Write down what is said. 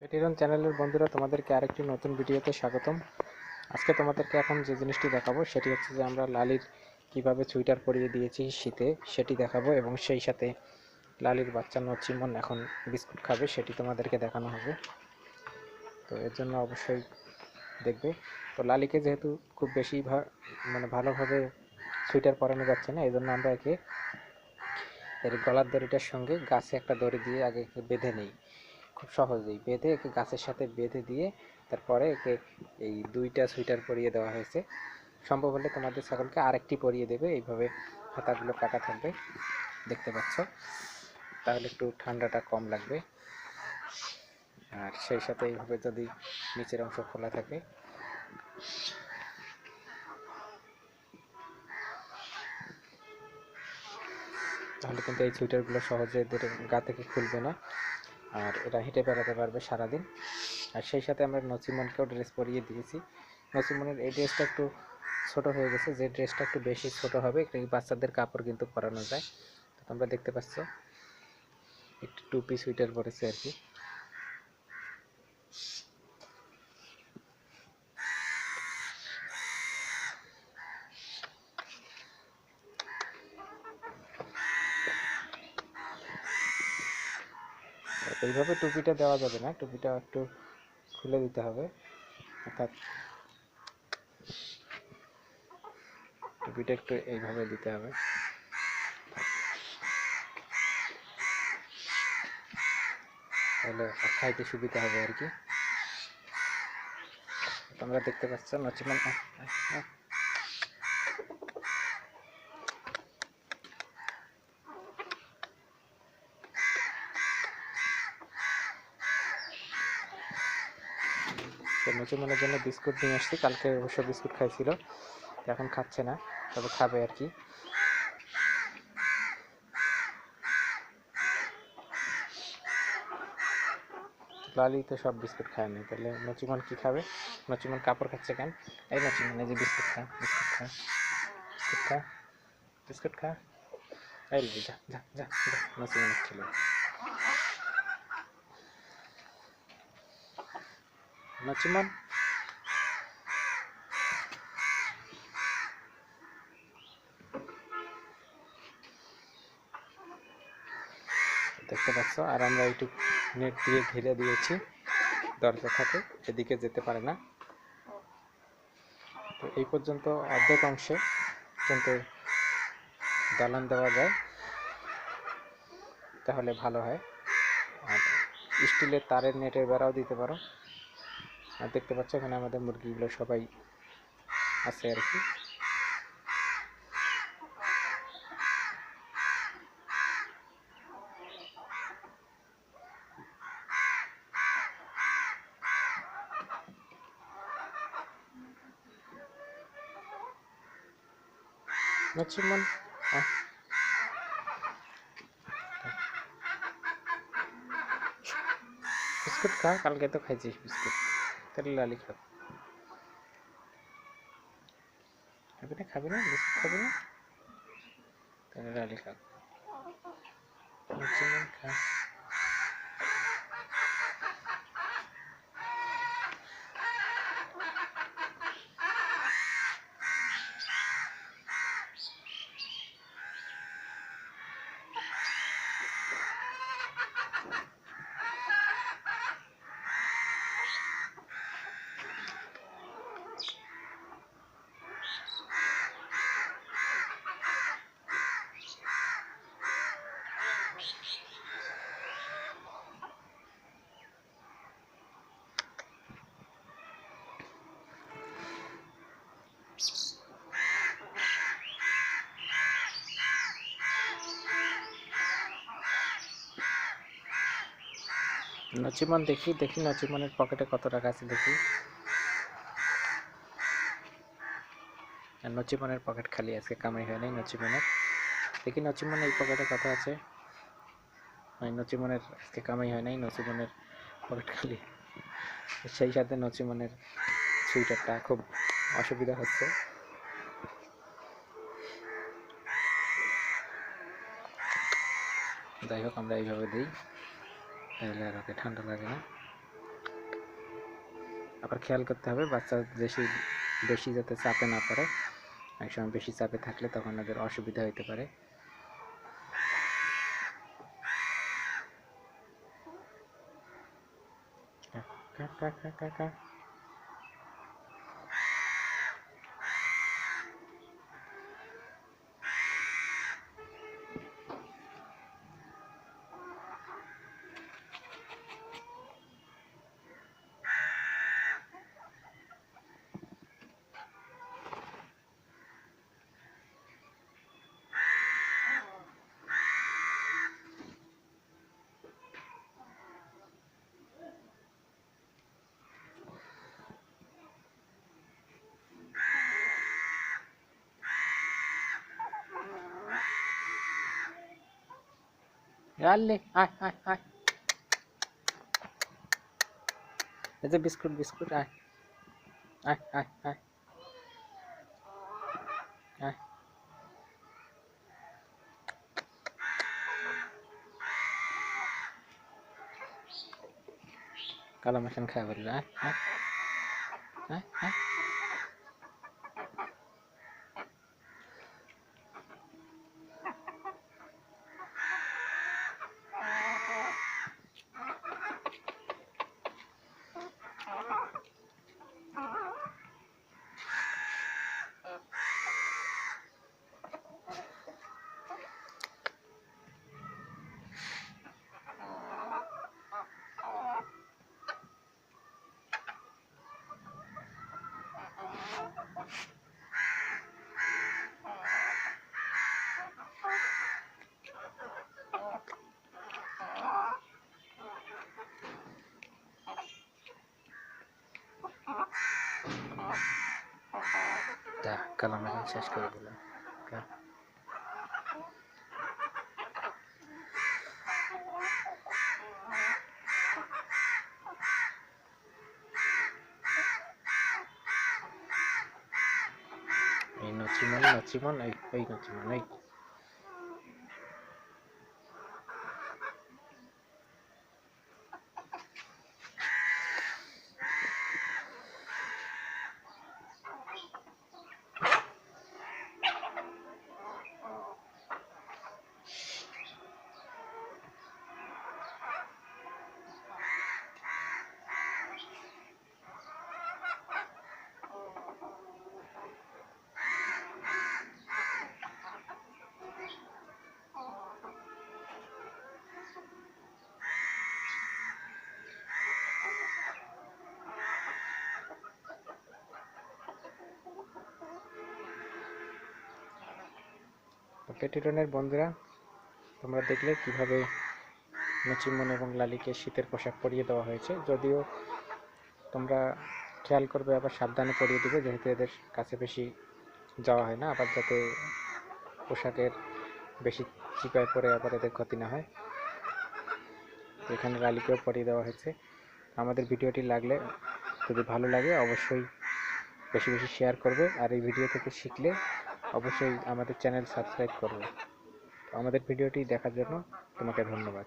পেটিরন চ্যানেলের বন্ধুরা, তোমাদেরকে আরেকটি নতুন ভিডিওতে স্বাগতম। আজকে তোমাদেরকে এখন যে জিনিসটি দেখাবো সেটি হচ্ছে যে আমরা লালির কিভাবে সোয়েটার পরিয়ে দিয়েছি শীতে সেটি দেখাবো, এবং সেই সাথে লালির বাচ্চা নচিমন এখন বিস্কুট খাবে সেটি তোমাদেরকে দেখানো হবে। তো এর জন্য অবশ্যই দেখবে। তো লালিকে যেহেতু খুব বেশি ভালোভাবে সোয়েটার পরানো যাচ্ছে না, এই জন্য আমরা একে এর গলার দড়িটার সঙ্গে গাছে একটা দড়ি দিয়ে আগে বেঁধে নেই। খুব সহজেই বেঁধে একে গাছের সাথে বেঁধে দিয়ে তারপরে একে এই দুইটা সোয়েটার পরিয়ে দেওয়া হয়েছে। সম্ভব হলে তোমাদের ছাগলকে আরেকটি পরিয়ে দেবে, এইভাবে হাতাগুলো কাটা থাকবে, দেখতে পাচ্ছ, তাহলে একটু ঠান্ডাটা কম লাগবে। আর সেই সাথে এইভাবে যদি নিচের অংশ খোলা থাকে তাহলে কিন্তু এই সোয়েটারগুলো সহজে এদের গা থেকে খুলবে না, আর এরা হেঁটে বেড়াতে পারবে সারাদিন। আর সেই সাথে আমরা নচিমনকেও ড্রেস পরিয়ে দিয়েছি। নচিমনের এই ড্রেসটা একটু ছোট হয়ে গেছে, যে ড্রেসটা একটু বেশি ছোট হবে, বাচ্চাদের কাপড় কিন্তু পরানো যায়। তো তোমরা দেখতে পাচ্ছ একটু টুপি সোয়েটার পরেছে আর কি। এইভাবে টুপিটা দেওয়া যাবে না, টুপিটা একটু খুলে দিতে হবে, অর্থাৎ টুপিটা একটু এইভাবে দিতে হবে, তাহলে খাইতে সুবিধা হবে আর কি। তোমরা দেখতে পাচ্ছ নচিমন নচিমনের জন্য বিস্কুট নিয়ে আসছি। কালকে অবশ্য বিস্কুট খাইছিল, এখন খাচ্ছে না, তবে খাবে আর কি। লালি তো সব বিস্কুট খায় না, তাহলে নচিমন কি খাবে? নচিমন কাপড় খাচ্ছে কেন? এই নচিমন, এই যে বিস্কুট খা, বিস্কুট খা, বিস্কুট খা, বিস্কুট খা, এই যা যা যা যা, নচিমন খেলে। নচিমন দেখতে পাচ্ছ, আর আমরা একটু নেট দিয়ে ঘিরে দিয়েছি, দরজা থাকে, এদিকে যেতে পারে না। তো এই পর্যন্ত অর্ধেক অংশে কিন্তু দালান দেওয়া যায়, তাহলে ভালো হয়। আর স্টিলের তারের নেটের বেড়াও দিতে পারো। আর দেখতে পাচ্ছ এখানে আমাদের মুরগিগুলো সবাই আছে আর কি। নচিমন বিস্কুট খা, কালকে তো খাইছিস বিস্কুট, তাহলে লালি খা। খাবি না? খাবি না বিস্কুট? খাবি না? তাহলে লালি খা। নচিমন খা। নচিমন দেখি দেখি নচিমনের পকেটে কত টাকা আছে দেখি। নচিমনের পকেট খালি, আজকে কামাই হয় নাই নচিমনের। দেখি নচিমন এই পকেটে কত আছে। নচিমনের আজকে কামাই হয় নাই, নচিমনের পকেট খালি। সেই সাথে নচিমনের সোয়েটারটা খুব অসুবিধা হচ্ছে। যাই হোক, আমরা এইভাবে দিই, তাহলে আর ওকে ঠান্ডা লাগে না। আবার খেয়াল করতে হবে বাচ্চা বেশি যাতে চাপে না পড়ে। এক সময় বেশি চাপে থাকলে তখন ওদের অসুবিধা হতে পারে। আলে আয় আয় আয়, এই যে বিস্কুট বিস্কুট, আয় আয় আয় আয় আয়, কালো মাখন খাই বললে, আয় আয় আয় আয়। কালো মাখন শেষ করে দিলাম। এই নচিমন নচিমন, এই নচিমন, এই পেটিটনের বন্ধুরা, তোমরা দেখলে কিভাবে নচিমন এবং লালিকে শীতের পোশাক পরিয়ে দেওয়া হয়েছে। যদিও তোমরা খেয়াল করবে, আবার সাবধানে পরিয়ে দিবে, যেহেতু এদের কাছে বেশি যাওয়া হয় না, আবার যাতে পোশাকের বেশি চিপায় পরে আবার এদের ক্ষতি না হয়। এখানে লালিকেও পরিয়ে দেওয়া হয়েছে। আমাদের ভিডিওটি লাগলে, যদি ভালো লাগে, অবশ্যই বেশি বেশি শেয়ার করবে, আর এই ভিডিও থেকে শিখলে অবশ্যই আমাদের চ্যানেল সাবস্ক্রাইব করবে। আমাদের ভিডিওটি দেখার জন্য তোমাকে ধন্যবাদ।